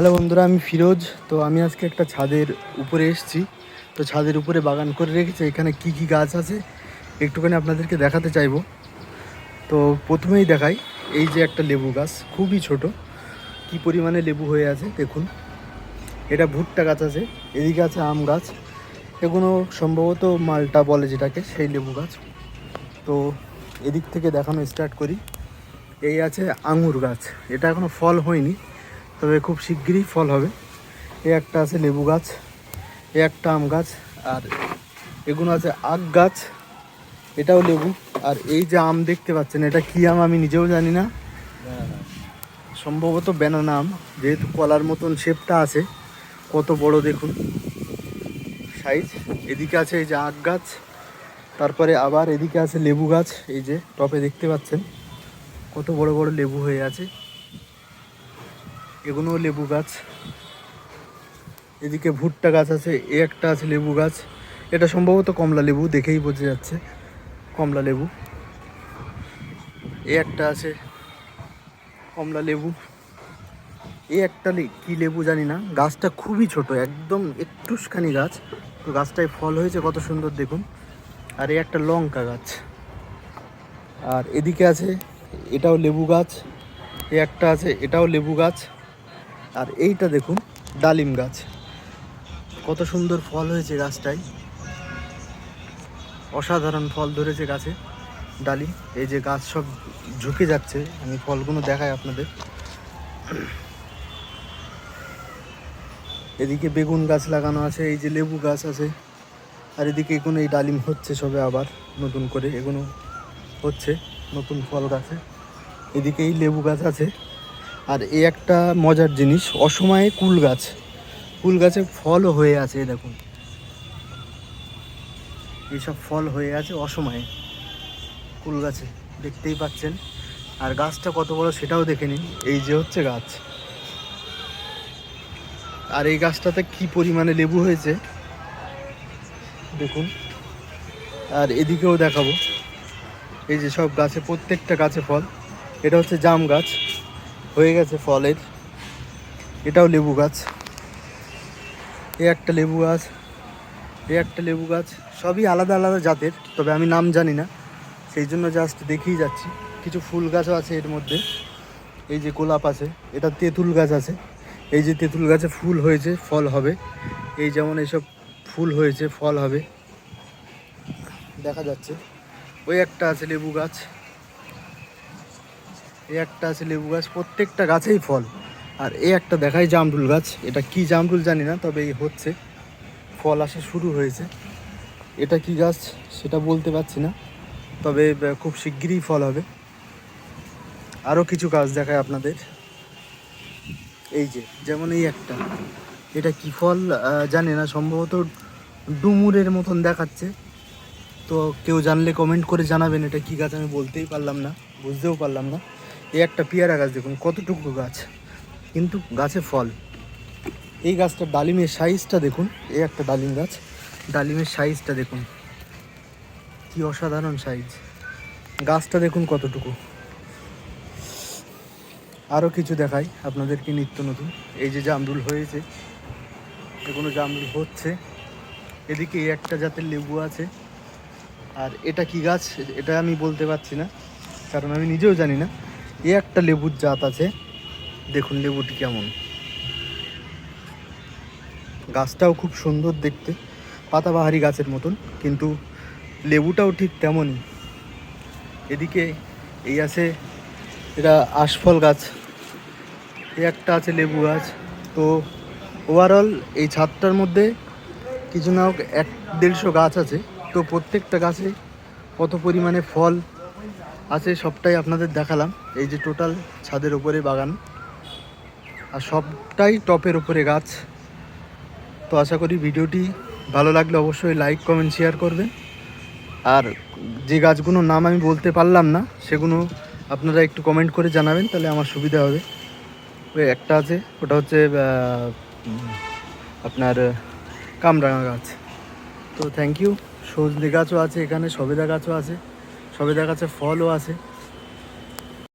Hello বন্ধুরা, আমি ফিরোজ। তো আমি আজকে একটা ছাদের উপরে এসেছি। তো ছাদের উপরে বাগান করে রেখেছি। এখানে কি কি গাছ আছে একটুখানি আপনাদেরকে দেখাতে চাইবো। তো প্রথমেই দেখাই, এই যে একটা লেবু গাছ, খুবই ছোট, কি পরিমাণে লেবু হয়ে আছে দেখুন। এটা ভুট্টা গাছ আছে, এদিকে আছে আম গাছ, এগুলো সম্ভবত মালটা বলে যেটাকে, সেই লেবু গাছ। তো এদিক থেকে দেখানো স্টার্ট করি। এই আছে আঙুর গাছ, এটা এখনও ফল হয়নি, তবে খুব শিগগিরই ফল হবে। এই একটা আছে লেবু গাছ, এই একটা আম গাছ, আর এগুলো আছে আখ গাছ, এটাও লেবু। আর এই যে আম দেখতে পাচ্ছেন, এটা কী আম আমি নিজেও জানি না, সম্ভবত ব্যানানা আম, যেহেতু কলার মতন শেপটা আছে। কত বড় দেখুন সাইজ। এদিকে আছে এই যে আখ গাছ, তারপরে আবার এদিকে আছে লেবু গাছ, এই যে টপে দেখতে পাচ্ছেন কত বড় বড় লেবু হয়ে আছে, এগুলোও লেবু গাছ। এদিকে ভুট্টা গাছ আছে, এ একটা আছে লেবু গাছ, এটা সম্ভবত কমলা লেবু, দেখেই বোঝা যাচ্ছে কমলা লেবু। এ একটা আছে কমলা লেবু। এ একটা কি লেবু জানি না, গাছটা খুবই ছোট, একদম একটুখানি গাছ, তো গাছটায় ফল হয়েছে কত সুন্দর দেখুন। আর এ একটা লঙ্কা গাছ। আর এদিকে আছে, এটাও লেবু গাছ, এ একটা আছে, এটাও লেবু গাছ। আর এইটা দেখুন ডালিম গাছ, কত সুন্দর ফল হয়েছে গাছটায়, অসাধারণ ফল ধরেছে গাছে ডালিম। এই যে গাছ সব ঝুঁকে যাচ্ছে, আমি ফলগুলো দেখাই আপনাদের। এদিকে বেগুন গাছ লাগানো আছে, এই যে লেবু গাছ আছে, আর এদিকে এগুলো এই ডালিম হচ্ছে সবে, আবার নতুন করে এগুলো হচ্ছে নতুন ফল গাছে। এদিকে এই লেবু গাছ আছে। আর এই একটা মজার জিনিস, অসময়ে কুল গাছ, কুল গাছে ফলও হয়ে আছে, দেখুন এইসব ফল হয়ে আছে অসময়ে কুল গাছে, দেখতেই পাচ্ছেন। আর গাছটা কত বড় সেটাও দেখে নিন, এই যে হচ্ছে গাছ। আর এই গাছটাতে কি পরিমাণে লেবু হয়েছে দেখুন। আর এদিকেও দেখাবো, এই যে সব গাছে, প্রত্যেকটা গাছে ফল। এটা হচ্ছে জাম গাছ, হয়ে গেছে ফলের। এটাও লেবু গাছ, এ একটা লেবু গাছ, এ একটা লেবু গাছ, সবই আলাদা আলাদা জাতের, তবে আমি নাম জানি না, সেই জন্য জাস্ট দেখেই যাচ্ছি। কিছু ফুল গাছও আছে এর মধ্যে, এই যে গোলাপ আছে, এটা তেঁতুল গাছ আছে, এই যে তেঁতুল গাছে ফুল হয়েছে, ফল হবে। এই যেমন এইসব ফুল হয়েছে, ফল হবে দেখা যাচ্ছে। ওই একটা আছে লেবু গাছ, এই একটা আছে লেবু গাছ, প্রত্যেকটা গাছেই ফল। আর এই একটা দেখাই জামরুল গাছ, এটা কি জামরুল জানি না, তবে এই হচ্ছে ফল আসা শুরু হয়েছে। এটা কি গাছ সেটা বলতে পারছি না, তবে খুব শিগগিরই ফল হবে। আরও কিছু গাছ দেখায় আপনাদের, এই যে যেমন এই একটা, এটা কি ফল জানি না, সম্ভবত ডুমুরের মতন দেখাচ্ছে। তো কেউ জানলে কমেন্ট করে জানাবেন এটা কি গাছ, আমি বলতেই পারলাম না, বুঝতেও পারলাম না। এই একটা পেয়ারা গাছ দেখুন, কতটুকু গাছ, কিন্তু গাছে ফল। এই গাছটার ডালিমের সাইজটা দেখুন, এই একটা ডালিম গাছ, ডালিমের সাইজটা দেখুন কি অসাধারণ সাইজ, গাছটা দেখুন কতটুকু। আরও কিছু দেখাই আপনাদেরকে নিত্য নতুন, এই যে জামরুল হয়েছে, এগুলো জামরুল হচ্ছে। এদিকে এই একটা জাতের লেবু আছে। আর এটা কি গাছ এটা আমি বলতে পারছি না, কারণ আমি নিজেও জানি না। এই একটা লেবুর জাত আছে, দেখুন লেবুটি কেমন, গাছটাও খুব সুন্দর দেখতে, পাতাবাহারি গাছের মতন, কিন্তু লেবুটাও ঠিক তেমনই। এদিকে এই আছে, এটা আশফল গাছ, এই একটা আছে লেবু গাছ। তো ওভারঅল এই ছাদটার মধ্যে কিছু না হোক 100-150 গাছ আছে। তো প্রত্যেকটা গাছে কত পরিমাণে ফল আছে সবটাই আপনাদের দেখালাম। এই যে টোটাল ছাদের উপরে বাগান, আর সবটাই টপের উপরে গাছ। তো আশা করি ভিডিওটি ভালো লাগলে অবশ্যই লাইক কমেন্ট শেয়ার করবেন। আর যে গাছগুলোর নাম আমি বলতে পারলাম না সেগুলো আপনারা একটু কমেন্ট করে জানাবেন, তাহলে আমার সুবিধা হবে। ওই একটা আছে, ওটা হচ্ছে আপনার কামরাঙা গাছ। তো থ্যাংক ইউ। সজনে গাছও আছে এখানে, সবেদা গাছও আছে, সবেদা গাছে ফলও আছে।